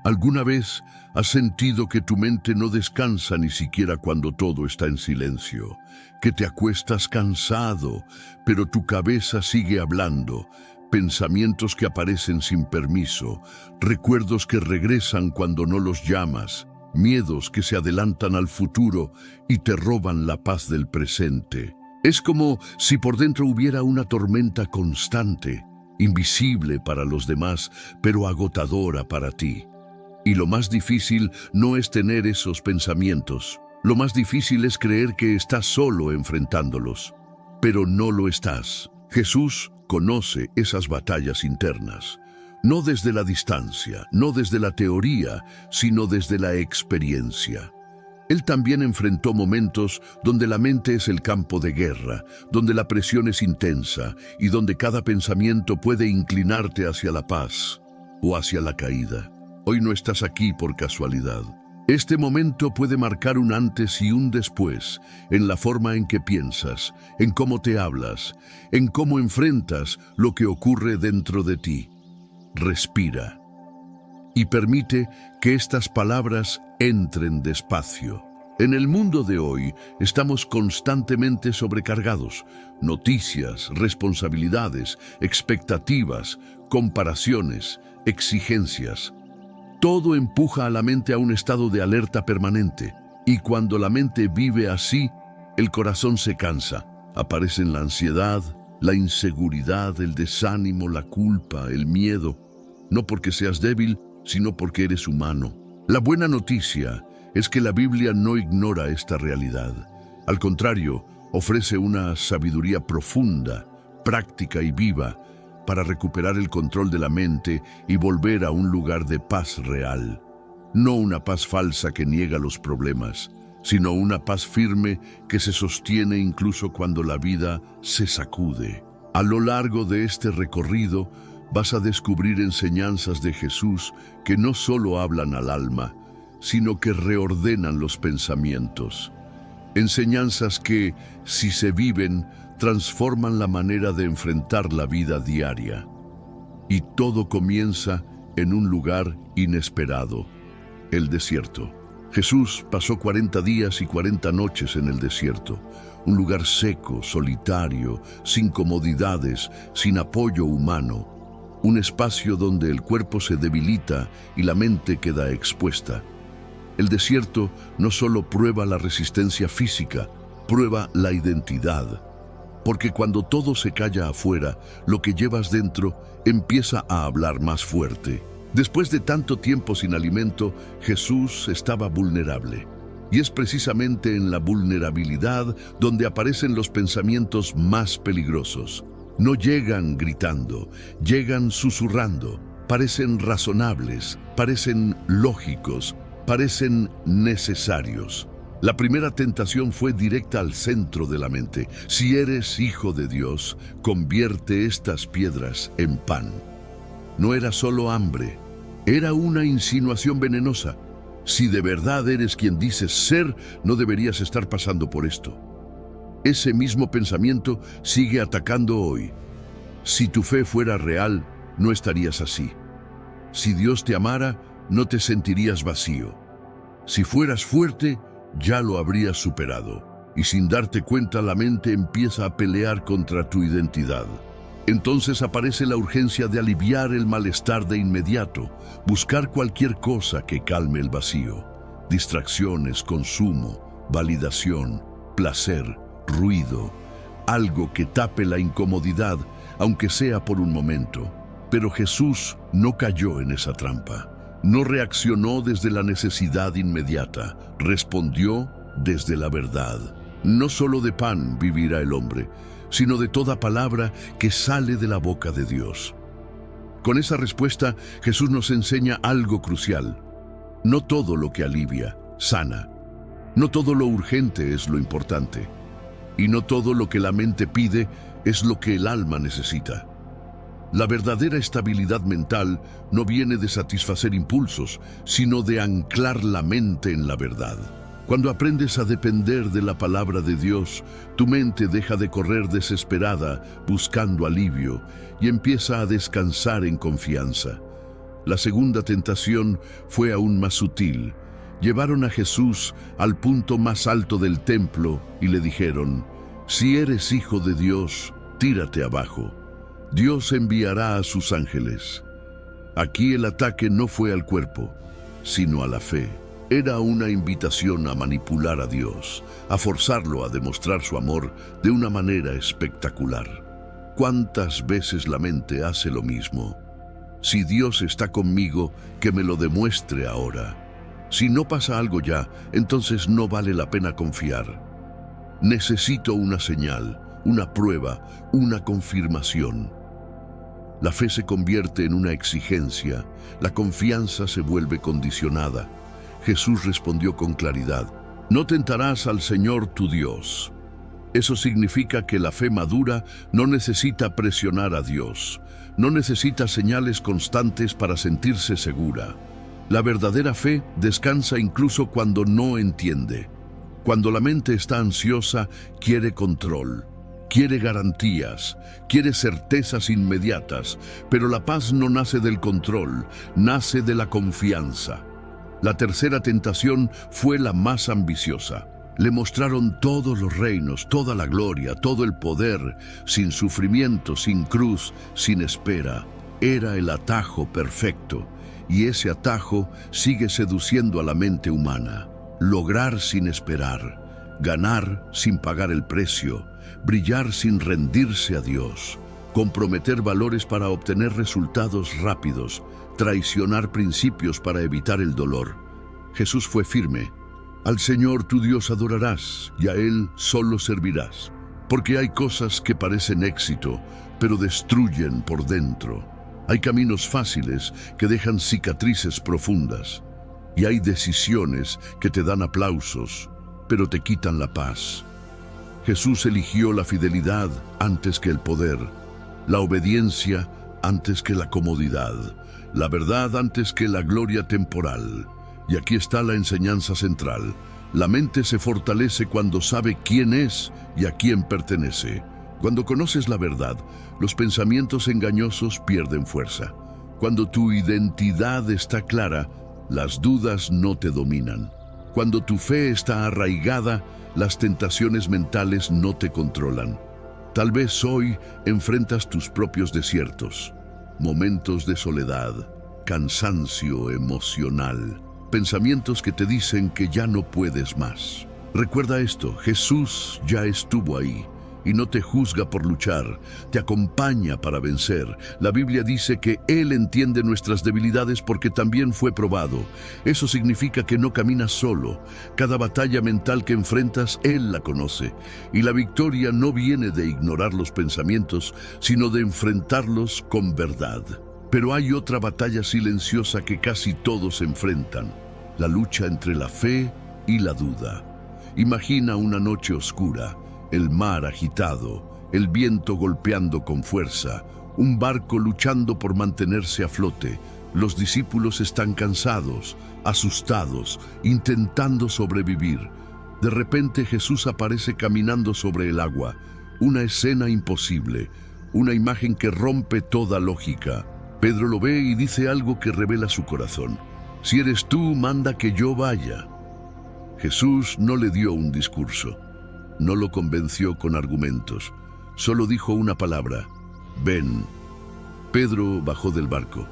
¿Alguna vez has sentido que tu mente no descansa ni siquiera cuando todo está en silencio? Que te acuestas cansado, pero tu cabeza sigue hablando, pensamientos que aparecen sin permiso, recuerdos que regresan cuando no los llamas, miedos que se adelantan al futuro y te roban la paz del presente. Es como si por dentro hubiera una tormenta constante, invisible para los demás, pero agotadora para ti. Y lo más difícil no es tener esos pensamientos. Lo más difícil es creer que estás solo enfrentándolos. Pero no lo estás. Jesús conoce esas batallas internas. No desde la distancia, no desde la teoría, sino desde la experiencia. Él también enfrentó momentos donde la mente es el campo de guerra, donde la presión es intensa y donde cada pensamiento puede inclinarte hacia la paz o hacia la caída. Hoy no estás aquí por casualidad. Este momento puede marcar un antes y un después en la forma en que piensas, en cómo te hablas, en cómo enfrentas lo que ocurre dentro de ti. Respira y permite que estas palabras entren despacio. En el mundo de hoy estamos constantemente sobrecargados. Noticias, responsabilidades, expectativas, comparaciones, exigencias. Todo empuja a la mente a un estado de alerta permanente. Y cuando la mente vive así, el corazón se cansa. Aparecen la ansiedad, la inseguridad, el desánimo, la culpa, el miedo. No porque seas débil, sino porque eres humano. La buena noticia es que la Biblia no ignora esta realidad. Al contrario, ofrece una sabiduría profunda, práctica y viva para recuperar el control de la mente y volver a un lugar de paz real. No una paz falsa que niega los problemas, sino una paz firme que se sostiene incluso cuando la vida se sacude. A lo largo de este recorrido, vas a descubrir enseñanzas de Jesús que no solo hablan al alma, sino que reordenan los pensamientos. Enseñanzas que, si se viven, transforman la manera de enfrentar la vida diaria. Y todo comienza en un lugar inesperado, el desierto. Jesús pasó 40 días y 40 noches en el desierto, un lugar seco, solitario, sin comodidades, sin apoyo humano. Un espacio donde el cuerpo se debilita y la mente queda expuesta. El desierto no solo prueba la resistencia física, prueba la identidad. Porque cuando todo se calla afuera, lo que llevas dentro empieza a hablar más fuerte. Después de tanto tiempo sin alimento, Jesús estaba vulnerable. Y es precisamente en la vulnerabilidad donde aparecen los pensamientos más peligrosos. No llegan gritando, llegan susurrando, parecen razonables, parecen lógicos, parecen necesarios. La primera tentación fue directa al centro de la mente. Si eres hijo de Dios, convierte estas piedras en pan. No era solo hambre, era una insinuación venenosa. Si de verdad eres quien dices ser, no deberías estar pasando por esto. Ese mismo pensamiento sigue atacando hoy. Si tu fe fuera real, no estarías así. Si Dios te amara, no te sentirías vacío. Si fueras fuerte, ya lo habrías superado. Y sin darte cuenta, la mente empieza a pelear contra tu identidad. Entonces aparece la urgencia de aliviar el malestar de inmediato, buscar cualquier cosa que calme el vacío. Distracciones, consumo, validación, placer, ruido, algo que tape la incomodidad, aunque sea por un momento. Pero Jesús no cayó en esa trampa. No reaccionó desde la necesidad inmediata, respondió desde la verdad. No solo de pan vivirá el hombre, sino de toda palabra que sale de la boca de Dios. Con esa respuesta, Jesús nos enseña algo crucial. No todo lo que alivia, sana. No todo lo urgente es lo importante. Y no todo lo que la mente pide es lo que el alma necesita. La verdadera estabilidad mental no viene de satisfacer impulsos, sino de anclar la mente en la verdad. Cuando aprendes a depender de la palabra de Dios, tu mente deja de correr desesperada buscando alivio y empieza a descansar en confianza. La segunda tentación fue aún más sutil. Llevaron a Jesús al punto más alto del templo y le dijeron: «Si eres hijo de Dios, tírate abajo. Dios enviará a sus ángeles». Aquí el ataque no fue al cuerpo, sino a la fe. Era una invitación a manipular a Dios, a forzarlo a demostrar su amor de una manera espectacular. ¿Cuántas veces la mente hace lo mismo? Si Dios está conmigo, que me lo demuestre ahora. Si no pasa algo ya, entonces no vale la pena confiar. Necesito una señal, una prueba, una confirmación. La fe se convierte en una exigencia, la confianza se vuelve condicionada. Jesús respondió con claridad: «No tentarás al Señor tu Dios». Eso significa que la fe madura no necesita presionar a Dios, no necesita señales constantes para sentirse segura. La verdadera fe descansa incluso cuando no entiende. Cuando la mente está ansiosa, quiere control, quiere garantías, quiere certezas inmediatas, pero la paz no nace del control, nace de la confianza. La tercera tentación fue la más ambiciosa. Le mostraron todos los reinos, toda la gloria, todo el poder, sin sufrimiento, sin cruz, sin espera. Era el atajo perfecto, y ese atajo sigue seduciendo a la mente humana. Lograr sin esperar, ganar sin pagar el precio, brillar sin rendirse a Dios, comprometer valores para obtener resultados rápidos, traicionar principios para evitar el dolor. Jesús fue firme. Al Señor tu Dios adorarás y a Él solo servirás, porque hay cosas que parecen éxito, pero destruyen por dentro. Hay caminos fáciles que dejan cicatrices profundas, y hay decisiones que te dan aplausos, pero te quitan la paz. Jesús eligió la fidelidad antes que el poder, la obediencia antes que la comodidad, la verdad antes que la gloria temporal. Y aquí está la enseñanza central. La mente se fortalece cuando sabe quién es y a quién pertenece. Cuando conoces la verdad, los pensamientos engañosos pierden fuerza. Cuando tu identidad está clara, las dudas no te dominan. Cuando tu fe está arraigada, las tentaciones mentales no te controlan. Tal vez hoy enfrentas tus propios desiertos, momentos de soledad, cansancio emocional, pensamientos que te dicen que ya no puedes más. Recuerda esto: Jesús ya estuvo ahí y no te juzga por luchar, te acompaña para vencer. La Biblia dice que Él entiende nuestras debilidades porque también fue probado. Eso significa que no caminas solo. Cada batalla mental que enfrentas, Él la conoce. Y la victoria no viene de ignorar los pensamientos, sino de enfrentarlos con verdad. Pero hay otra batalla silenciosa que casi todos enfrentan: la lucha entre la fe y la duda. Imagina una noche oscura, el mar agitado, el viento golpeando con fuerza, un barco luchando por mantenerse a flote. Los discípulos están cansados, asustados, intentando sobrevivir. De repente Jesús aparece caminando sobre el agua, una escena imposible, una imagen que rompe toda lógica. Pedro lo ve y dice algo que revela su corazón: «Si eres tú, manda que yo vaya». Jesús no le dio un discurso, no lo convenció con argumentos, solo dijo una palabra: «Ven». Pedro bajó del barco,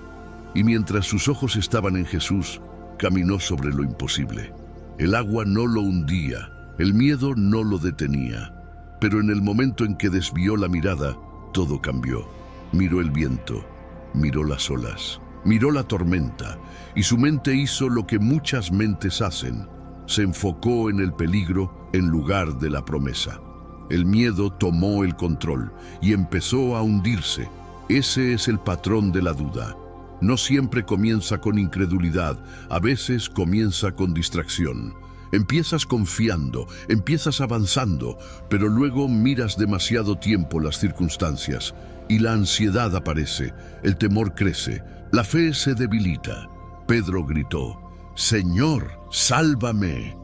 y mientras sus ojos estaban en Jesús, caminó sobre lo imposible. El agua no lo hundía, el miedo no lo detenía, pero en el momento en que desvió la mirada, todo cambió. Miró el viento, miró las olas, miró la tormenta, y su mente hizo lo que muchas mentes hacen: se enfocó en el peligro en lugar de la promesa. El miedo tomó el control y empezó a hundirse. Ese es el patrón de la duda. No siempre comienza con incredulidad, a veces comienza con distracción. Empiezas confiando, empiezas avanzando, pero luego miras demasiado tiempo las circunstancias y la ansiedad aparece, el temor crece, la fe se debilita. Pedro gritó: «Señor, sálvame».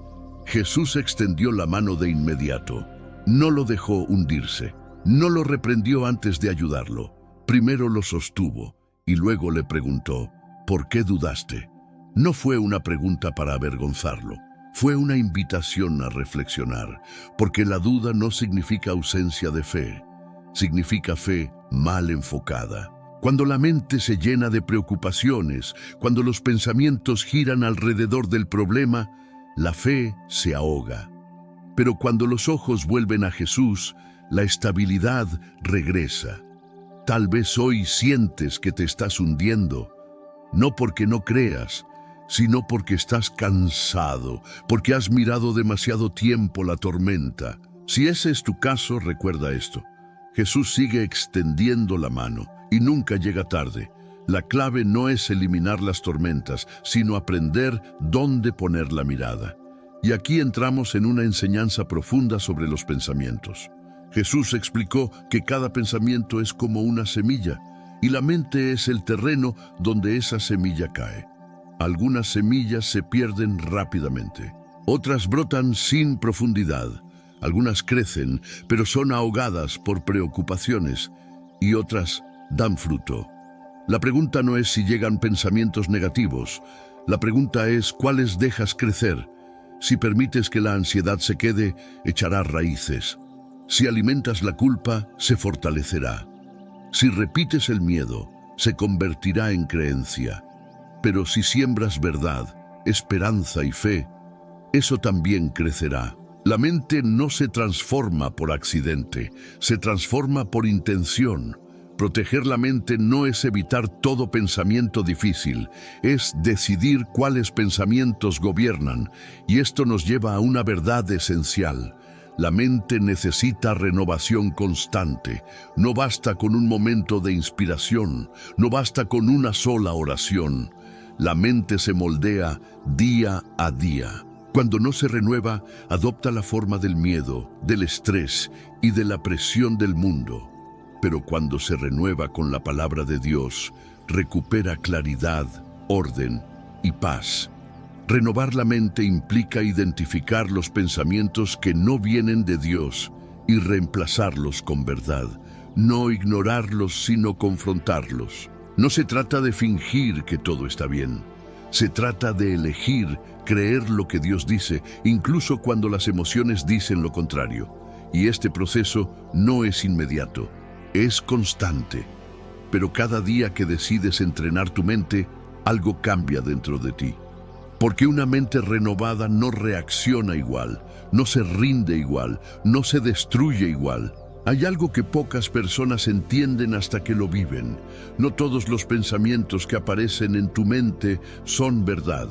Jesús extendió la mano de inmediato. No lo dejó hundirse, no lo reprendió antes de ayudarlo. Primero lo sostuvo y luego le preguntó: ¿por qué dudaste? No fue una pregunta para avergonzarlo. Fue una invitación a reflexionar, porque la duda no significa ausencia de fe, significa fe mal enfocada. Cuando la mente se llena de preocupaciones, cuando los pensamientos giran alrededor del problema, la fe se ahoga. Pero cuando los ojos vuelven a Jesús, la estabilidad regresa. Tal vez hoy sientes que te estás hundiendo, no porque no creas, sino porque estás cansado, porque has mirado demasiado tiempo la tormenta. Si ese es tu caso, recuerda esto. Jesús sigue extendiendo la mano y nunca llega tarde. La clave no es eliminar las tormentas, sino aprender dónde poner la mirada. Y aquí entramos en una enseñanza profunda sobre los pensamientos. Jesús explicó que cada pensamiento es como una semilla, y la mente es el terreno donde esa semilla cae. Algunas semillas se pierden rápidamente, otras brotan sin profundidad, algunas crecen, pero son ahogadas por preocupaciones, y otras dan fruto. La pregunta no es si llegan pensamientos negativos, la pregunta es cuáles dejas crecer. Si permites que la ansiedad se quede, echará raíces. Si alimentas la culpa, se fortalecerá. Si repites el miedo, se convertirá en creencia. Pero si siembras verdad, esperanza y fe, eso también crecerá. La mente no se transforma por accidente, se transforma por intención. Proteger la mente no es evitar todo pensamiento difícil, es decidir cuáles pensamientos gobiernan, y esto nos lleva a una verdad esencial. La mente necesita renovación constante. No basta con un momento de inspiración, no basta con una sola oración. La mente se moldea día a día. Cuando no se renueva, adopta la forma del miedo, del estrés y de la presión del mundo. Pero cuando se renueva con la palabra de Dios, recupera claridad, orden y paz. Renovar la mente implica identificar los pensamientos que no vienen de Dios y reemplazarlos con verdad. No ignorarlos, sino confrontarlos. No se trata de fingir que todo está bien. Se trata de elegir creer lo que Dios dice, incluso cuando las emociones dicen lo contrario. Y este proceso no es inmediato, es constante. Pero cada día que decides entrenar tu mente, algo cambia dentro de ti. Porque una mente renovada no reacciona igual, no se rinde igual, no se destruye igual. Hay algo que pocas personas entienden hasta que lo viven. No todos los pensamientos que aparecen en tu mente son verdad.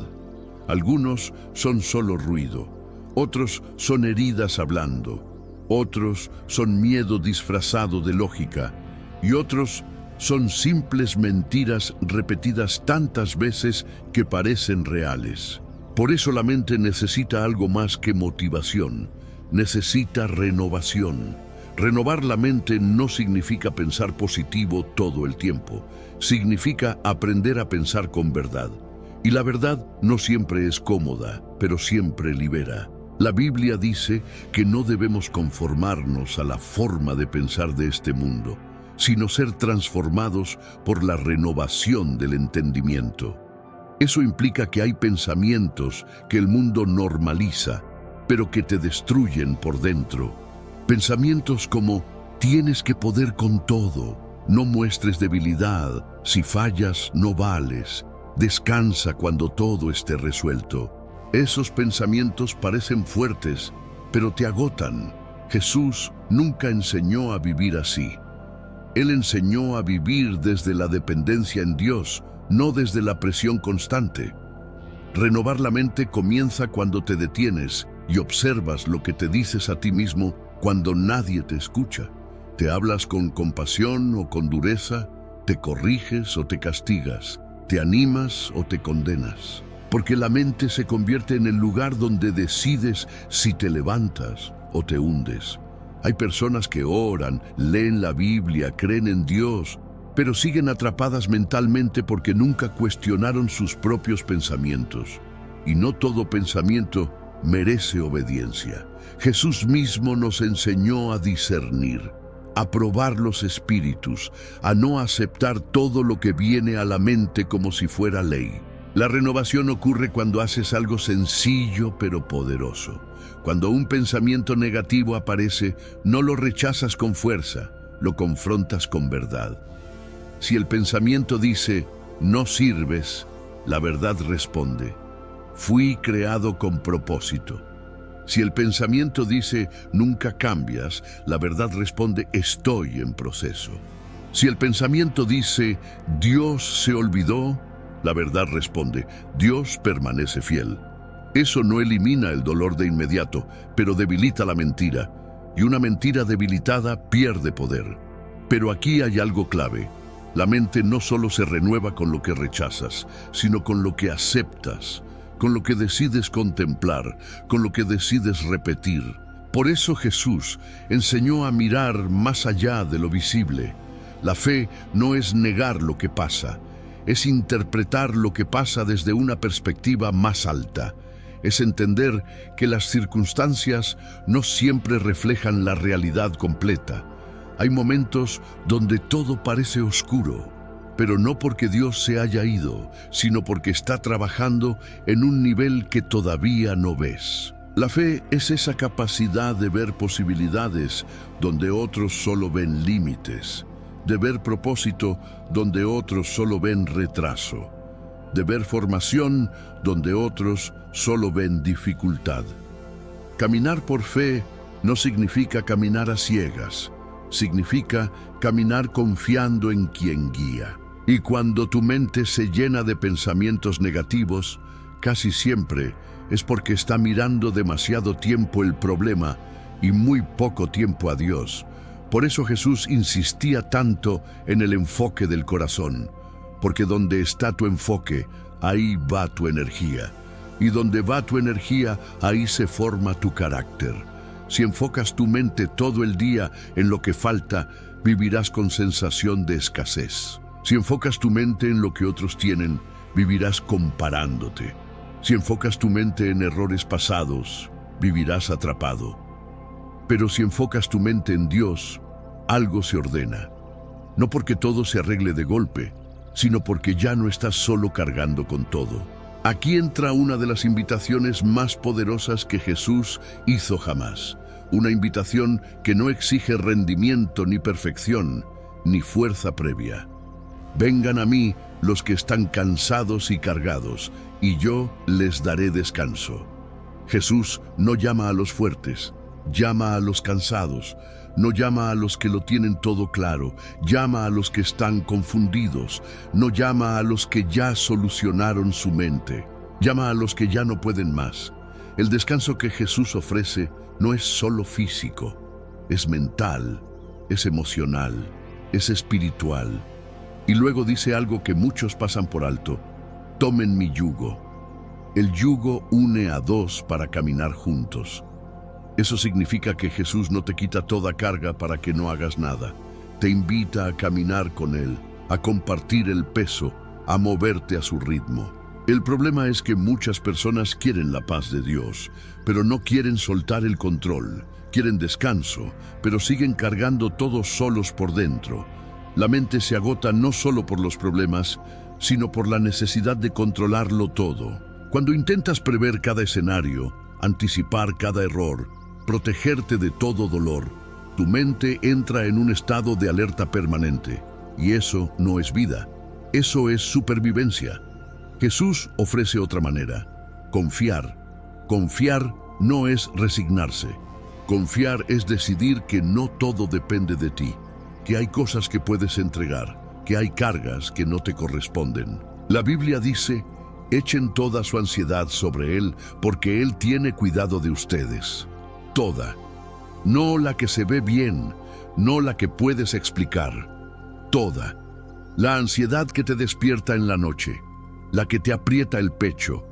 Algunos son solo ruido, otros son heridas hablando, otros son miedo disfrazado de lógica y otros son simples mentiras repetidas tantas veces que parecen reales. Por eso la mente necesita algo más que motivación, necesita renovación. Renovar la mente no significa pensar positivo todo el tiempo, significa aprender a pensar con verdad. Y la verdad no siempre es cómoda, pero siempre libera. La Biblia dice que no debemos conformarnos a la forma de pensar de este mundo, sino ser transformados por la renovación del entendimiento. Eso implica que hay pensamientos que el mundo normaliza, pero que te destruyen por dentro. Pensamientos como, tienes que poder con todo, no muestres debilidad, si fallas no vales, descansa cuando todo esté resuelto. Esos pensamientos parecen fuertes, pero te agotan. Jesús nunca enseñó a vivir así. Él enseñó a vivir desde la dependencia en Dios, no desde la presión constante. Renovar la mente comienza cuando te detienes y observas lo que te dices a ti mismo cuando nadie te escucha. ¿Te hablas con compasión o con dureza? ¿Te corriges o te castigas? ¿Te animas o te condenas? Porque la mente se convierte en el lugar donde decides si te levantas o te hundes. Hay personas que oran, leen la Biblia, creen en Dios, pero siguen atrapadas mentalmente porque nunca cuestionaron sus propios pensamientos. Y no todo pensamiento merece obediencia. Jesús mismo nos enseñó a discernir. a probar los espíritus, a no aceptar todo lo que viene a la mente como si fuera ley. La renovación ocurre cuando haces algo sencillo pero poderoso. Cuando un pensamiento negativo aparece, no lo rechazas con fuerza, lo confrontas con verdad. Si el pensamiento dice, no sirves, la verdad responde, fui creado con propósito. Si el pensamiento dice, nunca cambias, la verdad responde, estoy en proceso. Si el pensamiento dice, Dios se olvidó, la verdad responde, Dios permanece fiel. Eso no elimina el dolor de inmediato, pero debilita la mentira, y una mentira debilitada pierde poder. Pero aquí hay algo clave. La mente no solo se renueva con lo que rechazas, sino con lo que aceptas, con lo que decides contemplar, con lo que decides repetir. Por eso Jesús enseñó a mirar más allá de lo visible. La fe no es negar lo que pasa, es interpretar lo que pasa desde una perspectiva más alta. Es entender que las circunstancias no siempre reflejan la realidad completa. Hay momentos donde todo parece oscuro, pero no porque Dios se haya ido, sino porque está trabajando en un nivel que todavía no ves. La fe es esa capacidad de ver posibilidades donde otros solo ven límites, de ver propósito donde otros solo ven retraso, de ver formación donde otros solo ven dificultad. Caminar por fe no significa caminar a ciegas, significa caminar confiando en quien guía. Y cuando tu mente se llena de pensamientos negativos, casi siempre es porque está mirando demasiado tiempo el problema y muy poco tiempo a Dios. Por eso Jesús insistía tanto en el enfoque del corazón, porque donde está tu enfoque, ahí va tu energía. Y donde va tu energía, ahí se forma tu carácter. Si enfocas tu mente todo el día en lo que falta, vivirás con sensación de escasez. Si enfocas tu mente en lo que otros tienen, vivirás comparándote. Si enfocas tu mente en errores pasados, vivirás atrapado. Pero si enfocas tu mente en Dios, algo se ordena. No porque todo se arregle de golpe, sino porque ya no estás solo cargando con todo. Aquí entra una de las invitaciones más poderosas que Jesús hizo jamás. Una invitación que no exige rendimiento ni perfección, ni fuerza previa. Vengan a mí los que están cansados y cargados, y yo les daré descanso. Jesús no llama a los fuertes, llama a los cansados. No llama a los que lo tienen todo claro, llama a los que están confundidos, no llama a los que ya solucionaron su mente, llama a los que ya no pueden más. El descanso que Jesús ofrece no es solo físico, es mental, es emocional, es espiritual. Y luego dice algo que muchos pasan por alto: tomen mi yugo. El yugo une a dos para caminar juntos. Eso significa que Jesús no te quita toda carga para que no hagas nada. Te invita a caminar con Él, a compartir el peso, a moverte a su ritmo. El problema es que muchas personas quieren la paz de Dios, pero no quieren soltar el control. Quieren descanso, pero siguen cargando todos solos por dentro. La mente se agota no solo por los problemas, sino por la necesidad de controlarlo todo. Cuando intentas prever cada escenario, anticipar cada error, protegerte de todo dolor, tu mente entra en un estado de alerta permanente. Y eso no es vida, eso es supervivencia. Jesús ofrece otra manera: confiar. Confiar no es resignarse. Confiar es decidir que no todo depende de ti, que hay cosas que puedes entregar, que hay cargas que no te corresponden. La Biblia dice: echen toda su ansiedad sobre Él, porque Él tiene cuidado de ustedes. Toda. No la que se ve bien, no la que puedes explicar. Toda. La ansiedad que te despierta en la noche, la que te aprieta el pecho,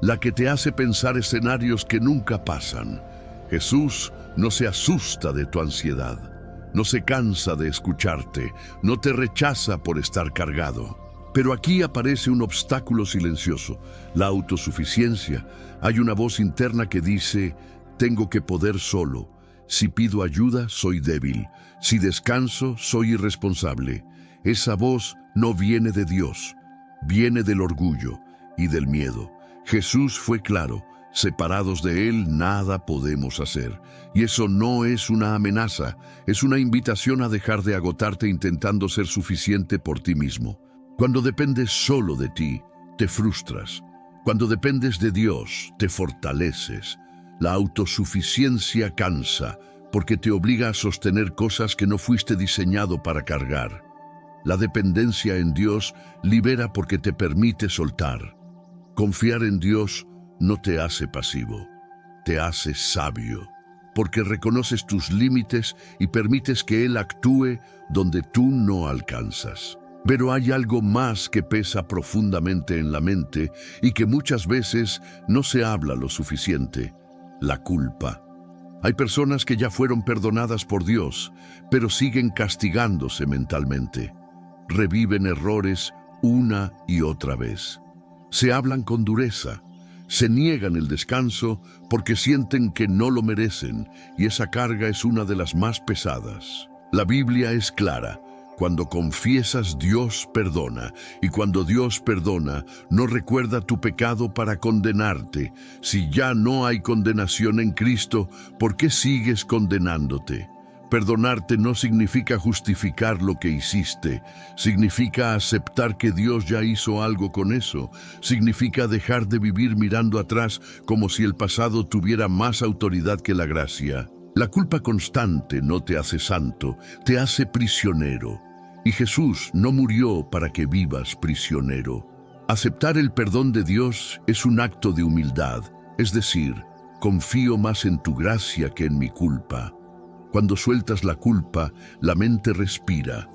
la que te hace pensar escenarios que nunca pasan. Jesús no se asusta de tu ansiedad, no se cansa de escucharte, no te rechaza por estar cargado. Pero aquí aparece un obstáculo silencioso: la autosuficiencia. Hay una voz interna que dice: tengo que poder solo, Si pido ayuda, soy débil. Si descanso, soy irresponsable. Esa voz no viene de Dios, viene del orgullo y del miedo. Jesús fue claro: separados de Él nada podemos hacer. Y eso no es una amenaza, es una invitación a dejar de agotarte intentando ser suficiente por ti mismo. Cuando dependes solo de ti, te frustras. Cuando dependes de Dios, te fortaleces. La autosuficiencia cansa, porque te obliga a sostener cosas que no fuiste diseñado para cargar. La dependencia en Dios libera porque te permite soltar. Confiar en Dios no te hace pasivo, te hace sabio, porque reconoces tus límites y permites que Él actúe donde tú no alcanzas. Pero hay algo más que pesa profundamente en la mente y que muchas veces no se habla lo suficiente: la culpa. Hay personas que ya fueron perdonadas por Dios, pero siguen castigándose mentalmente. Reviven errores una y otra vez. Se hablan con dureza, se niegan el descanso porque sienten que no lo merecen, y esa carga es una de las más pesadas. La Biblia es clara: cuando confiesas, Dios perdona, y cuando Dios perdona, no recuerda tu pecado para condenarte. Si ya no hay condenación en Cristo, ¿por qué sigues condenándote? Perdonarte no significa justificar lo que hiciste, significa aceptar que Dios ya hizo algo con eso, significa dejar de vivir mirando atrás como si el pasado tuviera más autoridad que la gracia. La culpa constante no te hace santo, te hace prisionero. Y Jesús no murió para que vivas prisionero. Aceptar el perdón de Dios es un acto de humildad, es decir, confío más en tu gracia que en mi culpa. Cuando sueltas la culpa, la mente respira.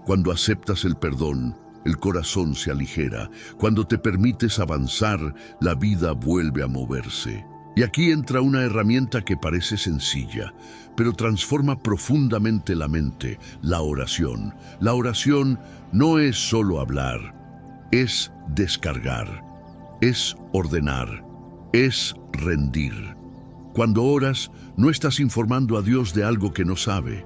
Cuando aceptas el perdón, el corazón se aligera. Cuando te permites avanzar, la vida vuelve a moverse. Y aquí entra una herramienta que parece sencilla, pero transforma profundamente la mente: la oración. La oración no es solo hablar, es descargar, es ordenar, es rendir. Cuando oras, no estás informando a Dios de algo que no sabe.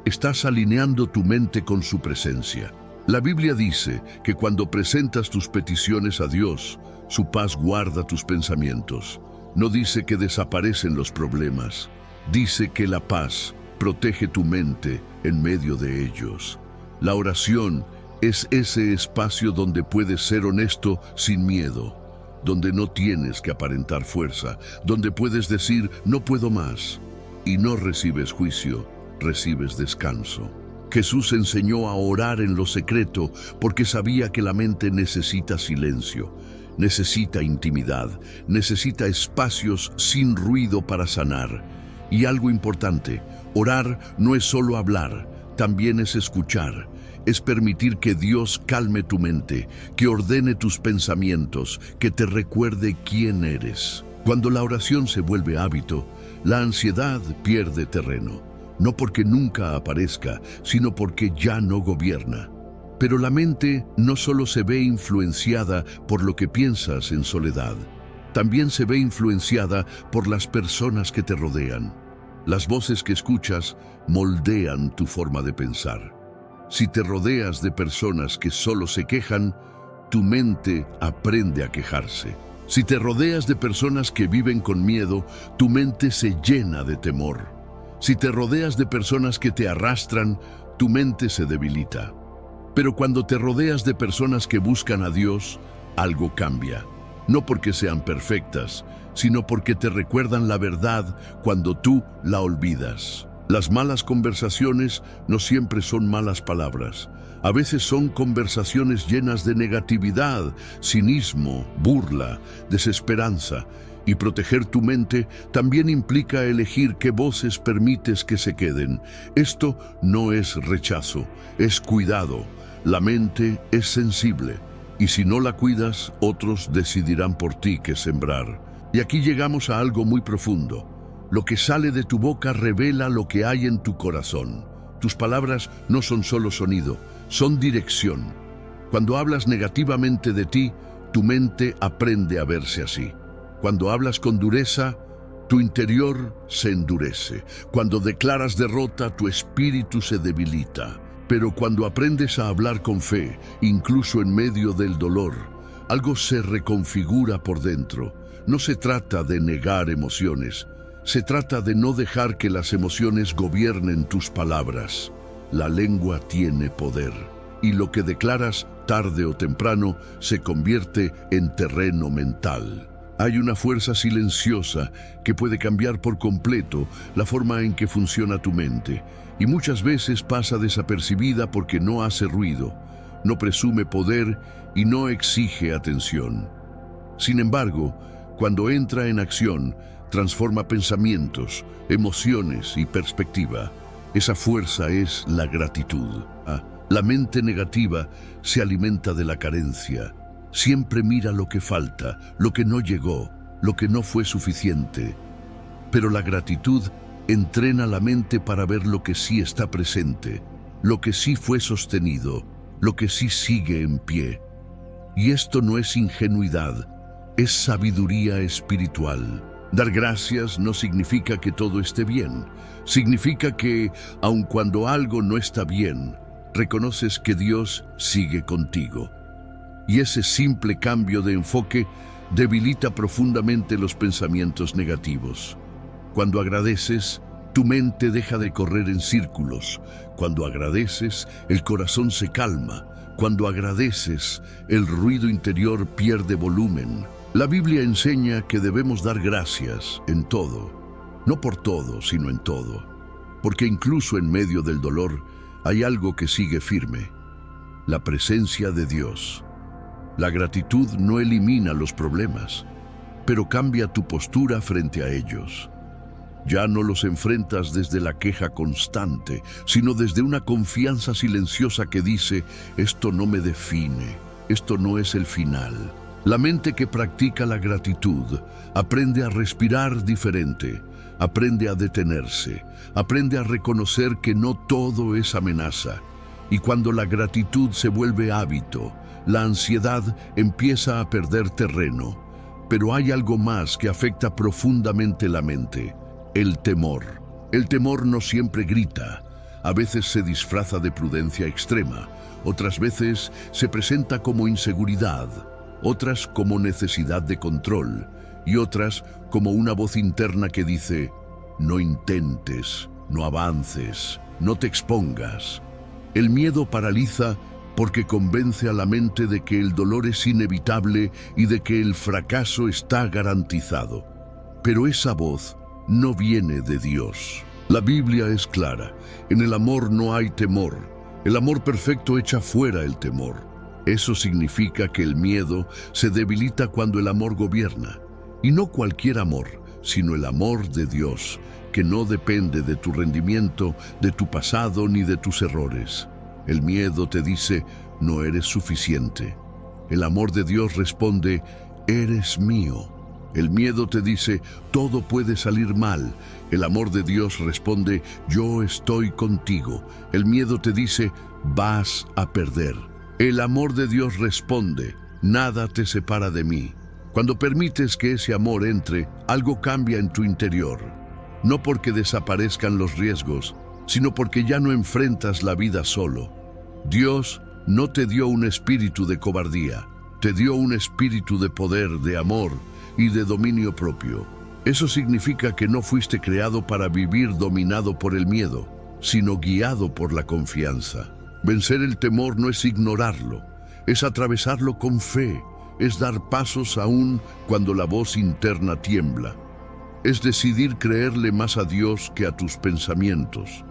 Estás alineando tu mente con su presencia. La Biblia dice que cuando presentas tus peticiones a Dios, su paz guarda tus pensamientos. No dice que desaparecen los problemas. Dice que la paz protege tu mente en medio de ellos. La oración es ese espacio donde puedes ser honesto sin miedo, donde no tienes que aparentar fuerza, donde puedes decir no puedo más, y no recibes juicio, recibes descanso. Jesús enseñó a orar en lo secreto porque sabía que la mente necesita silencio, necesita intimidad, necesita espacios sin ruido para sanar. Y algo importante: orar no es solo hablar, también es escuchar. Es permitir que Dios calme tu mente, que ordene tus pensamientos, que te recuerde quién eres. Cuando la oración se vuelve hábito, la ansiedad pierde terreno, no porque nunca aparezca, sino porque ya no gobierna. Pero la mente no solo se ve influenciada por lo que piensas en soledad, también se ve influenciada por las personas que te rodean. Las voces que escuchas moldean tu forma de pensar. Si te rodeas de personas que solo se quejan, tu mente aprende a quejarse. Si te rodeas de personas que viven con miedo, tu mente se llena de temor. Si te rodeas de personas que te arrastran, tu mente se debilita. Pero cuando te rodeas de personas que buscan a Dios, algo cambia. No porque sean perfectas, sino porque te recuerdan la verdad cuando tú la olvidas. Las malas conversaciones no siempre son malas palabras. A veces son conversaciones llenas de negatividad, cinismo, burla, desesperanza. Y proteger tu mente también implica elegir qué voces permites que se queden. Esto no es rechazo, es cuidado. La mente es sensible, y si no la cuidas, otros decidirán por ti qué sembrar. Y aquí llegamos a algo muy profundo. Lo que sale de tu boca revela lo que hay en tu corazón. Tus palabras no son solo sonido, son dirección. Cuando hablas negativamente de ti, tu mente aprende a verse así. Cuando hablas con dureza, Tu interior se endurece. Cuando declaras derrota, tu espíritu se debilita. Pero cuando aprendes a hablar con fe, incluso en medio del dolor, algo se reconfigura por dentro. No se trata de negar emociones. Se trata de no dejar que las emociones gobiernen tus palabras. La lengua tiene poder, y lo que declaras tarde o temprano se convierte en terreno mental. Hay una fuerza silenciosa que puede cambiar por completo la forma en que funciona tu mente, y muchas veces pasa desapercibida porque no hace ruido, no presume poder y no exige atención. Sin embargo, cuando entra en acción, transforma pensamientos, emociones y perspectiva. Esa fuerza es la gratitud. La mente negativa se alimenta de la carencia. Siempre mira lo que falta, lo que no llegó, lo que no fue suficiente. Pero la gratitud entrena la mente para ver lo que sí está presente, lo que sí fue sostenido, lo que sí sigue en pie. Y esto no es ingenuidad, es sabiduría espiritual. Dar gracias no significa que todo esté bien. Significa que, aun cuando algo no está bien, reconoces que Dios sigue contigo. Y ese simple cambio de enfoque debilita profundamente los pensamientos negativos. Cuando agradeces, tu mente deja de correr en círculos. Cuando agradeces, el corazón se calma. Cuando agradeces, el ruido interior pierde volumen. La Biblia enseña que debemos dar gracias en todo, no por todo, sino en todo, porque incluso en medio del dolor hay algo que sigue firme: la presencia de Dios. La gratitud no elimina los problemas, pero cambia tu postura frente a ellos. Ya no los enfrentas desde la queja constante, sino desde una confianza silenciosa que dice: esto no me define, esto no es el final. La mente que practica la gratitud aprende a respirar diferente, aprende a detenerse, aprende a reconocer que no todo es amenaza. Y cuando la gratitud se vuelve hábito, la ansiedad empieza a perder terreno. Pero hay algo más que afecta profundamente la mente: el temor. El temor no siempre grita. A veces se disfraza de prudencia extrema, otras veces se presenta como inseguridad, otras como necesidad de control, y otras como una voz interna que dice: no intentes, no avances, no te expongas. El miedo paraliza porque convence a la mente de que el dolor es inevitable y de que el fracaso está garantizado. Pero esa voz no viene de Dios. La Biblia es clara: en el amor no hay temor. El amor perfecto echa fuera el temor. Eso significa que el miedo se debilita cuando el amor gobierna. Y no cualquier amor, sino el amor de Dios, que no depende de tu rendimiento, de tu pasado ni de tus errores. El miedo te dice: no eres suficiente. El amor de Dios responde: eres mío. El miedo te dice: todo puede salir mal. El amor de Dios responde: yo estoy contigo. El miedo te dice: vas a perder. El amor de Dios responde: nada te separa de mí. Cuando permites que ese amor entre, algo cambia en tu interior. No porque desaparezcan los riesgos, sino porque ya no enfrentas la vida solo. Dios no te dio un espíritu de cobardía, te dio un espíritu de poder, de amor y de dominio propio. Eso significa que no fuiste creado para vivir dominado por el miedo, sino guiado por la confianza. Vencer el temor no es ignorarlo, es atravesarlo con fe, es dar pasos aún cuando la voz interna tiembla. Es decidir creerle más a Dios que a tus pensamientos.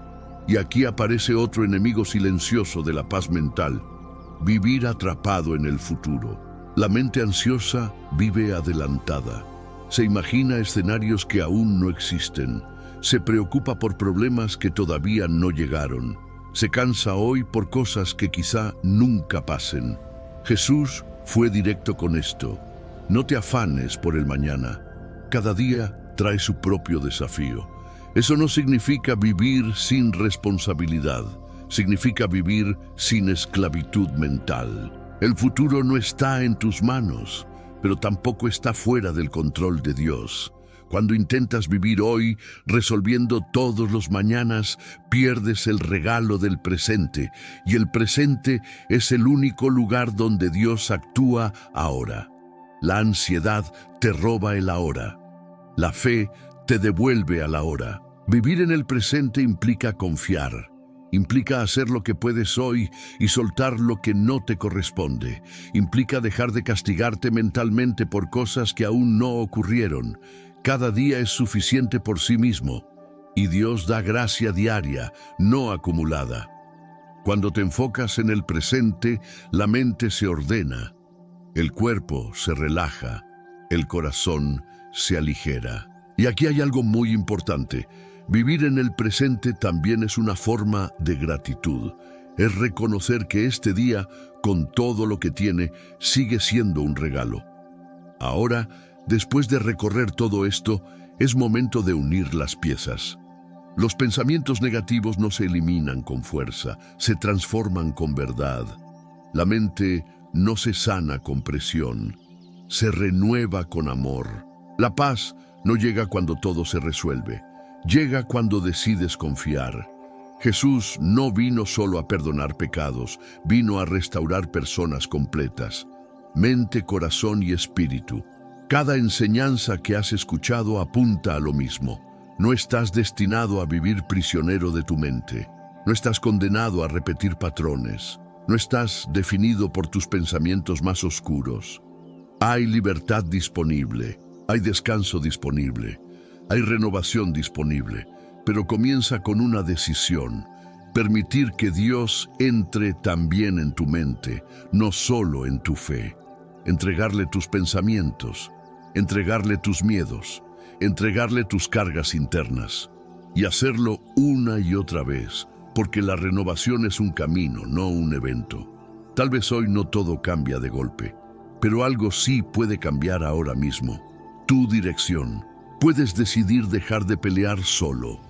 Y aquí aparece otro enemigo silencioso de la paz mental: vivir atrapado en el futuro. La mente ansiosa vive adelantada. Se imagina escenarios que aún no existen. Se preocupa por problemas que todavía no llegaron. Se cansa hoy por cosas que quizá nunca pasen. Jesús fue directo con esto: no te afanes por el mañana. Cada día trae su propio desafío. Eso no significa vivir sin responsabilidad, significa vivir sin esclavitud mental. El futuro no está en tus manos, pero tampoco está fuera del control de Dios. Cuando intentas vivir hoy, resolviendo todos los mañanas, pierdes el regalo del presente, y el presente es el único lugar donde Dios actúa ahora. La ansiedad te roba el ahora. La fe te devuelve al ahora. Vivir en el presente implica confiar. Implica hacer lo que puedes hoy y soltar lo que no te corresponde. Implica dejar de castigarte mentalmente por cosas que aún no ocurrieron. Cada día es suficiente por sí mismo, y Dios da gracia diaria, no acumulada. Cuando te enfocas en el presente, la mente se ordena, el cuerpo se relaja, el corazón se aligera. Y aquí hay algo muy importante. Vivir en el presente también es una forma de gratitud. Es reconocer que este día, con todo lo que tiene, sigue siendo un regalo. Ahora, después de recorrer todo esto, es momento de unir las piezas. Los pensamientos negativos no se eliminan con fuerza, se transforman con verdad. La mente no se sana con presión, se renueva con amor. La paz no llega cuando todo se resuelve, llega cuando decides confiar. Jesús no vino solo a perdonar pecados, vino a restaurar personas completas, mente, corazón y espíritu. Cada enseñanza que has escuchado apunta a lo mismo. No estás destinado a vivir prisionero de tu mente. No estás condenado a repetir patrones. No estás definido por tus pensamientos más oscuros. Hay libertad disponible, hay descanso disponible, hay renovación disponible, pero comienza con una decisión: permitir que Dios entre también en tu mente, no solo en tu fe. Entregarle tus pensamientos, entregarle tus miedos, entregarle tus cargas internas, y hacerlo una y otra vez, porque la renovación es un camino, no un evento. Tal vez hoy no todo cambia de golpe, pero algo sí puede cambiar ahora mismo. Tu dirección. Puedes decidir dejar de pelear solo.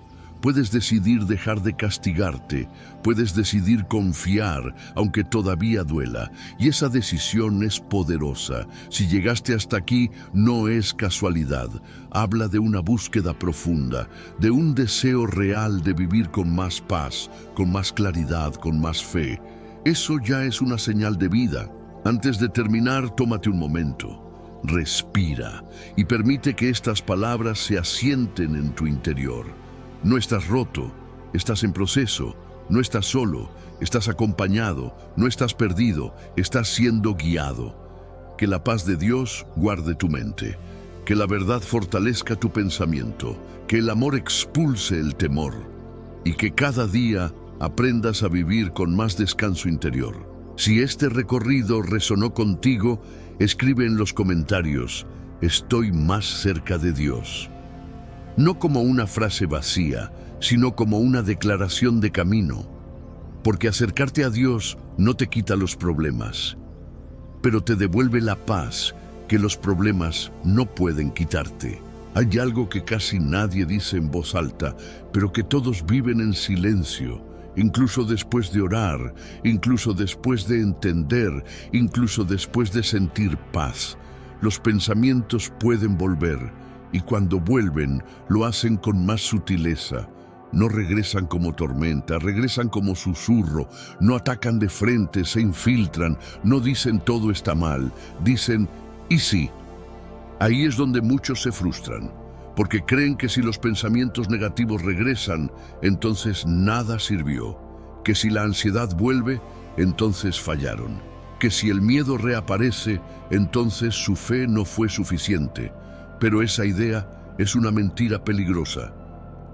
Puedes decidir dejar de castigarte. Puedes decidir confiar, aunque todavía duela. Y esa decisión es poderosa. Si llegaste hasta aquí, no es casualidad. Habla de una búsqueda profunda, de un deseo real de vivir con más paz, con más claridad, con más fe. Eso ya es una señal de vida. Antes de terminar, tómate un momento. Respira y permite que estas palabras se asienten en tu interior. No estás roto, estás en proceso, no estás solo, estás acompañado, no estás perdido, estás siendo guiado. Que la paz de Dios guarde tu mente, que la verdad fortalezca tu pensamiento, que el amor expulse el temor y que cada día aprendas a vivir con más descanso interior. Si este recorrido resonó contigo, escribe en los comentarios: estoy más cerca de Dios. No como una frase vacía, sino como una declaración de camino. Porque acercarte a Dios no te quita los problemas, pero te devuelve la paz que los problemas no pueden quitarte. Hay algo que casi nadie dice en voz alta, pero que todos viven en silencio, incluso después de orar, incluso después de entender, incluso después de sentir paz. Los pensamientos pueden volver, y cuando vuelven, lo hacen con más sutileza. No regresan como tormenta, regresan como susurro, no atacan de frente, se infiltran, no dicen todo está mal, dicen ¿y sí? Ahí es donde muchos se frustran, porque creen que si los pensamientos negativos regresan, entonces nada sirvió, que si la ansiedad vuelve, entonces fallaron, que si el miedo reaparece, entonces su fe no fue suficiente. Pero esa idea es una mentira peligrosa.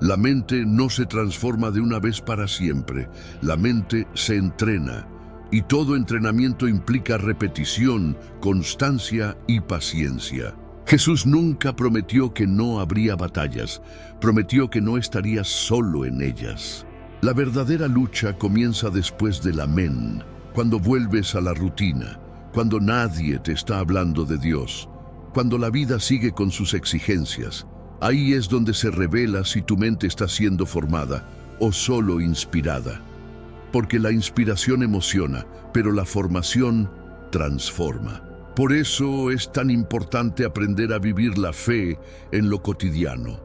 La mente no se transforma de una vez para siempre. La mente se entrena, y todo entrenamiento implica repetición, constancia y paciencia. Jesús nunca prometió que no habría batallas, prometió que no estarías solo en ellas. La verdadera lucha comienza después del amén, cuando vuelves a la rutina, cuando nadie te está hablando de Dios, cuando la vida sigue con sus exigencias. Ahí es donde se revela si tu mente está siendo formada o solo inspirada. Porque la inspiración emociona, pero la formación transforma. Por eso es tan importante aprender a vivir la fe en lo cotidiano,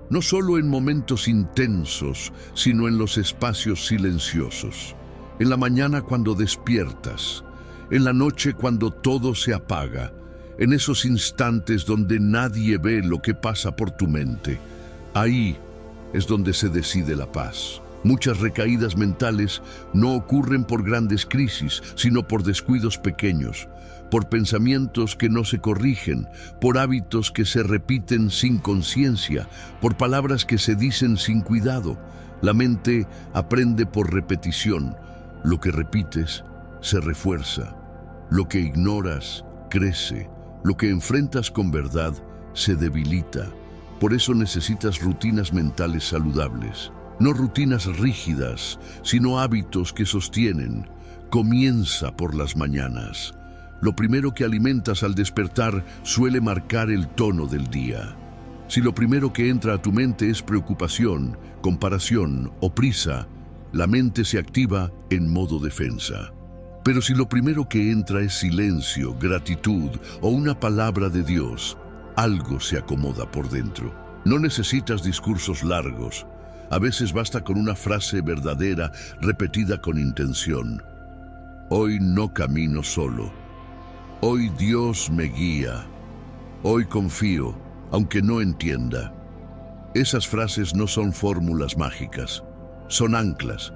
no solo en momentos intensos, sino en los espacios silenciosos. En la mañana cuando despiertas, en la noche cuando todo se apaga, en esos instantes donde nadie ve lo que pasa por tu mente. Ahí es donde se decide la paz. Muchas recaídas mentales no ocurren por grandes crisis, sino por descuidos pequeños, por pensamientos que no se corrigen, por hábitos que se repiten sin conciencia, por palabras que se dicen sin cuidado. La mente aprende por repetición. Lo que repites se refuerza. Lo que ignoras crece. Lo que enfrentas con verdad se debilita. Por eso necesitas rutinas mentales saludables. No rutinas rígidas, sino hábitos que sostienen. Comienza por las mañanas. Lo primero que alimentas al despertar suele marcar el tono del día. Si lo primero que entra a tu mente es preocupación, comparación o prisa, la mente se activa en modo defensa. Pero si lo primero que entra es silencio, gratitud o una palabra de Dios, algo se acomoda por dentro. No necesitas discursos largos. A veces basta con una frase verdadera repetida con intención. Hoy no camino solo. Hoy Dios me guía. Hoy confío, aunque no entienda. Esas frases no son fórmulas mágicas. Son anclas.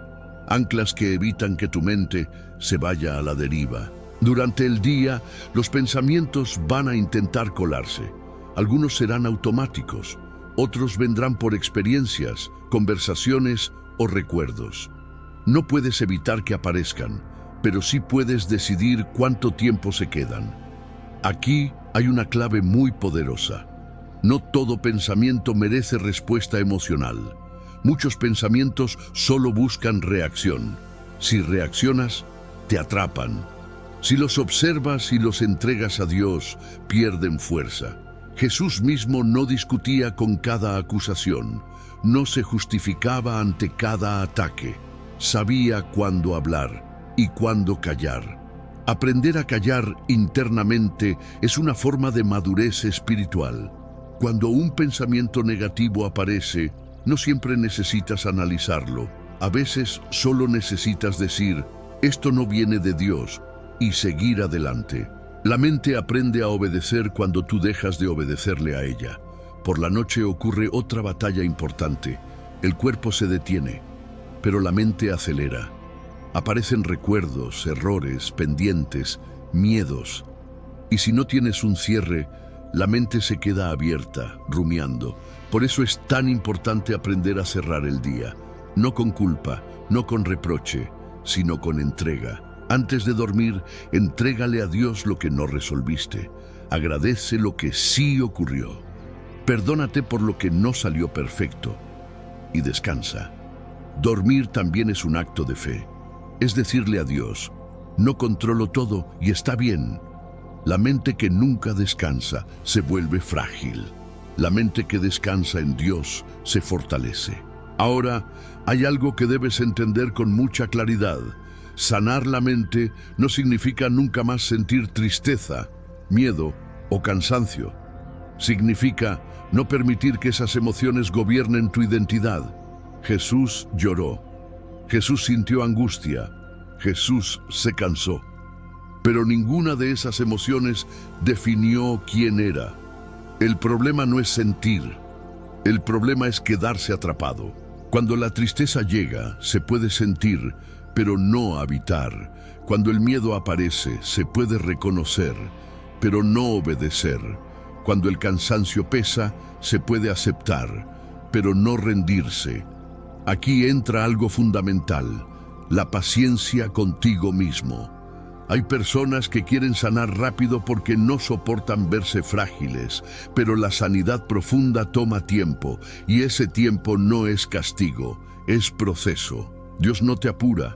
Anclas que evitan que tu mente se vaya a la deriva. Durante el día, los pensamientos van a intentar colarse. Algunos serán automáticos. Otros vendrán por experiencias, conversaciones o recuerdos. No puedes evitar que aparezcan, pero sí puedes decidir cuánto tiempo se quedan. Aquí hay una clave muy poderosa. No todo pensamiento merece respuesta emocional. Muchos pensamientos solo buscan reacción. Si reaccionas, te atrapan. Si los observas y los entregas a Dios, pierden fuerza. Jesús mismo no discutía con cada acusación, no se justificaba ante cada ataque. Sabía cuándo hablar y cuándo callar. Aprender a callar internamente es una forma de madurez espiritual. Cuando un pensamiento negativo aparece, no siempre necesitas analizarlo. A veces solo necesitas decir, esto no viene de Dios, y seguir adelante. La mente aprende a obedecer cuando tú dejas de obedecerle a ella. Por la noche ocurre otra batalla importante. El cuerpo se detiene, pero la mente acelera. Aparecen recuerdos, errores, pendientes, miedos. Y si no tienes un cierre, la mente se queda abierta, rumiando. Por eso es tan importante aprender a cerrar el día. No con culpa, no con reproche, sino con entrega. Antes de dormir, entrégale a Dios lo que no resolviste. Agradece lo que sí ocurrió. Perdónate por lo que no salió perfecto. Y descansa. Dormir también es un acto de fe. Es decirle a Dios, no controlo todo y está bien. La mente que nunca descansa se vuelve frágil. La mente que descansa en Dios se fortalece. Ahora, hay algo que debes entender con mucha claridad. Sanar la mente no significa nunca más sentir tristeza, miedo o cansancio. Significa no permitir que esas emociones gobiernen tu identidad. Jesús lloró. Jesús sintió angustia. Jesús se cansó. Pero ninguna de esas emociones definió quién era. El problema no es sentir. El problema es quedarse atrapado. Cuando la tristeza llega, se puede sentir, pero no habitar. Cuando el miedo aparece, se puede reconocer, pero no obedecer. Cuando el cansancio pesa, se puede aceptar, pero no rendirse. Aquí entra algo fundamental, la paciencia contigo mismo. Hay personas que quieren sanar rápido porque no soportan verse frágiles, pero la sanidad profunda toma tiempo, y ese tiempo no es castigo, es proceso. Dios no te apura,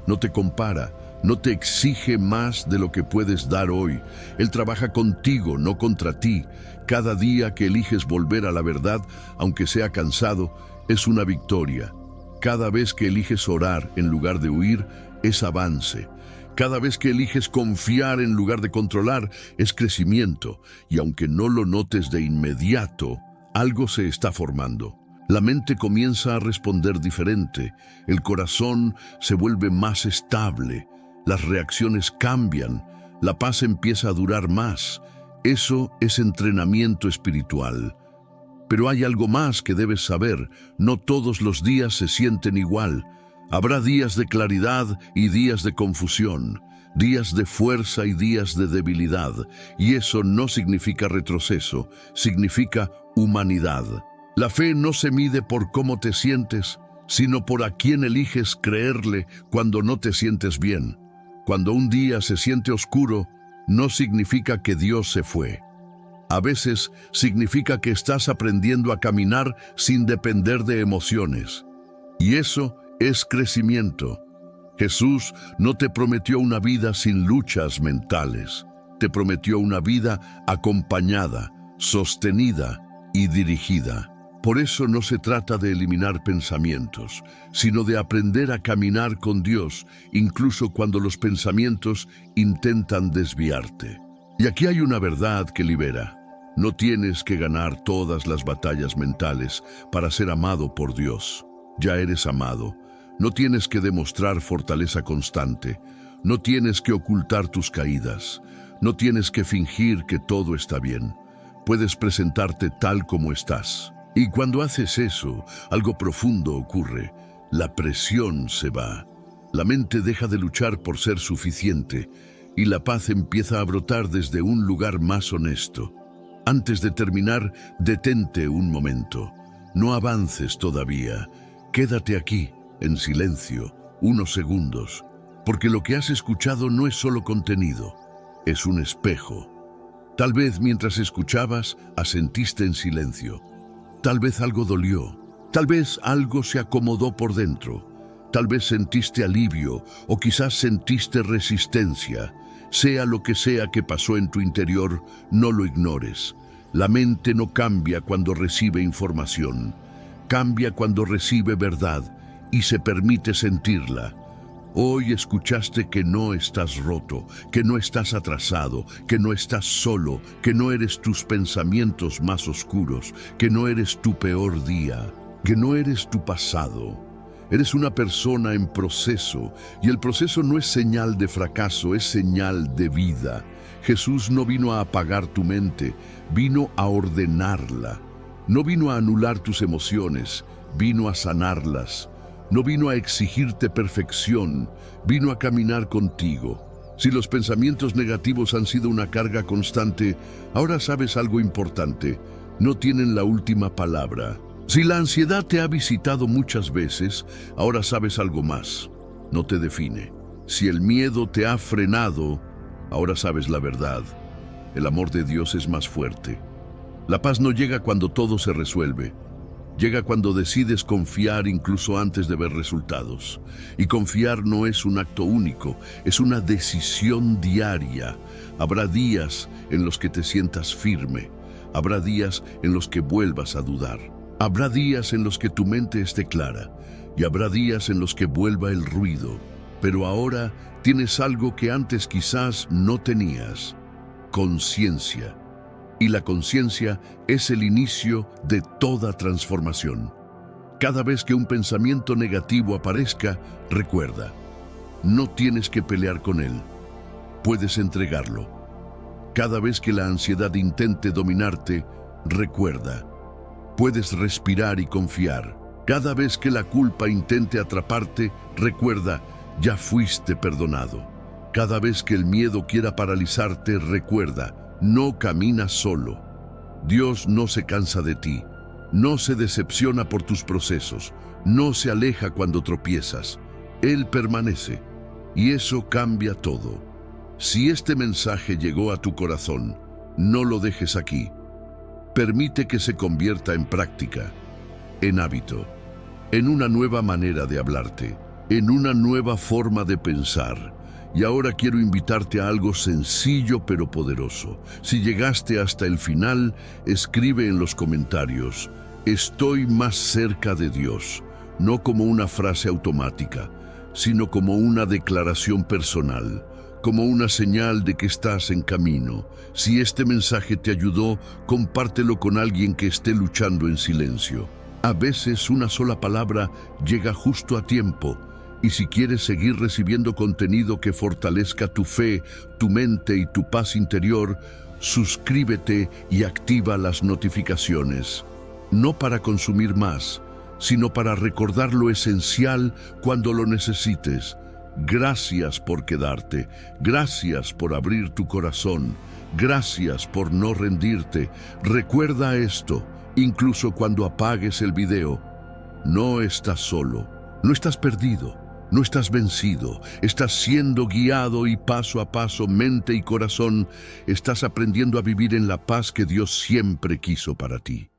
no te compara, no te exige más de lo que puedes dar hoy. Él trabaja contigo, no contra ti. Cada día que eliges volver a la verdad, aunque sea cansado, es una victoria. Cada vez que eliges orar en lugar de huir, es avance. Cada vez que eliges confiar en lugar de controlar, es crecimiento, y aunque no lo notes de inmediato, algo se está formando. La mente comienza a responder diferente, el corazón se vuelve más estable, las reacciones cambian, la paz empieza a durar más. Eso es entrenamiento espiritual. Pero hay algo más que debes saber, no todos los días se sienten igual. Habrá días de claridad y días de confusión, días de fuerza y días de debilidad, y eso no significa retroceso, significa humanidad. La fe no se mide por cómo te sientes, sino por a quién eliges creerle cuando no te sientes bien. Cuando un día se siente oscuro, no significa que Dios se fue. A veces significa que estás aprendiendo a caminar sin depender de emociones. Y eso es crecimiento. Jesús no te prometió una vida sin luchas mentales. Te prometió una vida acompañada, sostenida y dirigida. Por eso no se trata de eliminar pensamientos, sino de aprender a caminar con Dios, incluso cuando los pensamientos intentan desviarte. Y aquí hay una verdad que libera. No tienes que ganar todas las batallas mentales para ser amado por Dios. Ya eres amado. No tienes que demostrar fortaleza constante. No tienes que ocultar tus caídas. No tienes que fingir que todo está bien. Puedes presentarte tal como estás. Y cuando haces eso, algo profundo ocurre. La presión se va. La mente deja de luchar por ser suficiente y la paz empieza a brotar desde un lugar más honesto. Antes de terminar, detente un momento. No avances todavía. Quédate aquí, en silencio, unos segundos, porque lo que has escuchado no es solo contenido, es un espejo. Tal vez mientras escuchabas, asentiste en silencio. Tal vez algo dolió. Tal vez algo se acomodó por dentro. Tal vez sentiste alivio o quizás sentiste resistencia. Sea lo que sea que pasó en tu interior, no lo ignores. La mente no cambia cuando recibe información. Cambia cuando recibe verdad y se permite sentirla. Hoy escuchaste que no estás roto, que no estás atrasado, que no estás solo, que no eres tus pensamientos más oscuros, que no eres tu peor día, que no eres tu pasado. Eres una persona en proceso, y el proceso no es señal de fracaso, es señal de vida. Jesús no vino a apagar tu mente, vino a ordenarla. No vino a anular tus emociones, vino a sanarlas. No vino a exigirte perfección, vino a caminar contigo. Si los pensamientos negativos han sido una carga constante, ahora sabes algo importante, no tienen la última palabra. Si la ansiedad te ha visitado muchas veces, ahora sabes algo más, no te define. Si el miedo te ha frenado, ahora sabes la verdad. El amor de Dios es más fuerte. La paz no llega cuando todo se resuelve. Llega cuando decides confiar incluso antes de ver resultados. Y confiar no es un acto único, es una decisión diaria. Habrá días en los que te sientas firme. Habrá días en los que vuelvas a dudar. Habrá días en los que tu mente esté clara. Y habrá días en los que vuelva el ruido. Pero ahora tienes algo que antes quizás no tenías: conciencia. Y la conciencia es el inicio de toda transformación. Cada vez que un pensamiento negativo aparezca, recuerda, no tienes que pelear con él, puedes entregarlo. Cada vez que la ansiedad intente dominarte, recuerda, puedes respirar y confiar. Cada vez que la culpa intente atraparte, recuerda, ya fuiste perdonado. Cada vez que el miedo quiera paralizarte, recuerda, no caminas solo. Dios no se cansa de ti, no se decepciona por tus procesos, no se aleja cuando tropiezas. Él permanece, y eso cambia todo. Si este mensaje llegó a tu corazón, no lo dejes aquí. Permite que se convierta en práctica, en hábito, en una nueva manera de hablarte, en una nueva forma de pensar. Y ahora quiero invitarte a algo sencillo pero poderoso. Si llegaste hasta el final, escribe en los comentarios: estoy más cerca de Dios, no como una frase automática, sino como una declaración personal, como una señal de que estás en camino. Si este mensaje te ayudó, compártelo con alguien que esté luchando en silencio. A veces una sola palabra llega justo a tiempo, y si quieres seguir recibiendo contenido que fortalezca tu fe, tu mente y tu paz interior, suscríbete y activa las notificaciones. No para consumir más, sino para recordar lo esencial cuando lo necesites. Gracias por quedarte, gracias por abrir tu corazón, gracias por no rendirte. Recuerda esto, incluso cuando apagues el video. No estás solo, no estás perdido, no estás vencido, estás siendo guiado y paso a paso, mente y corazón, estás aprendiendo a vivir en la paz que Dios siempre quiso para ti.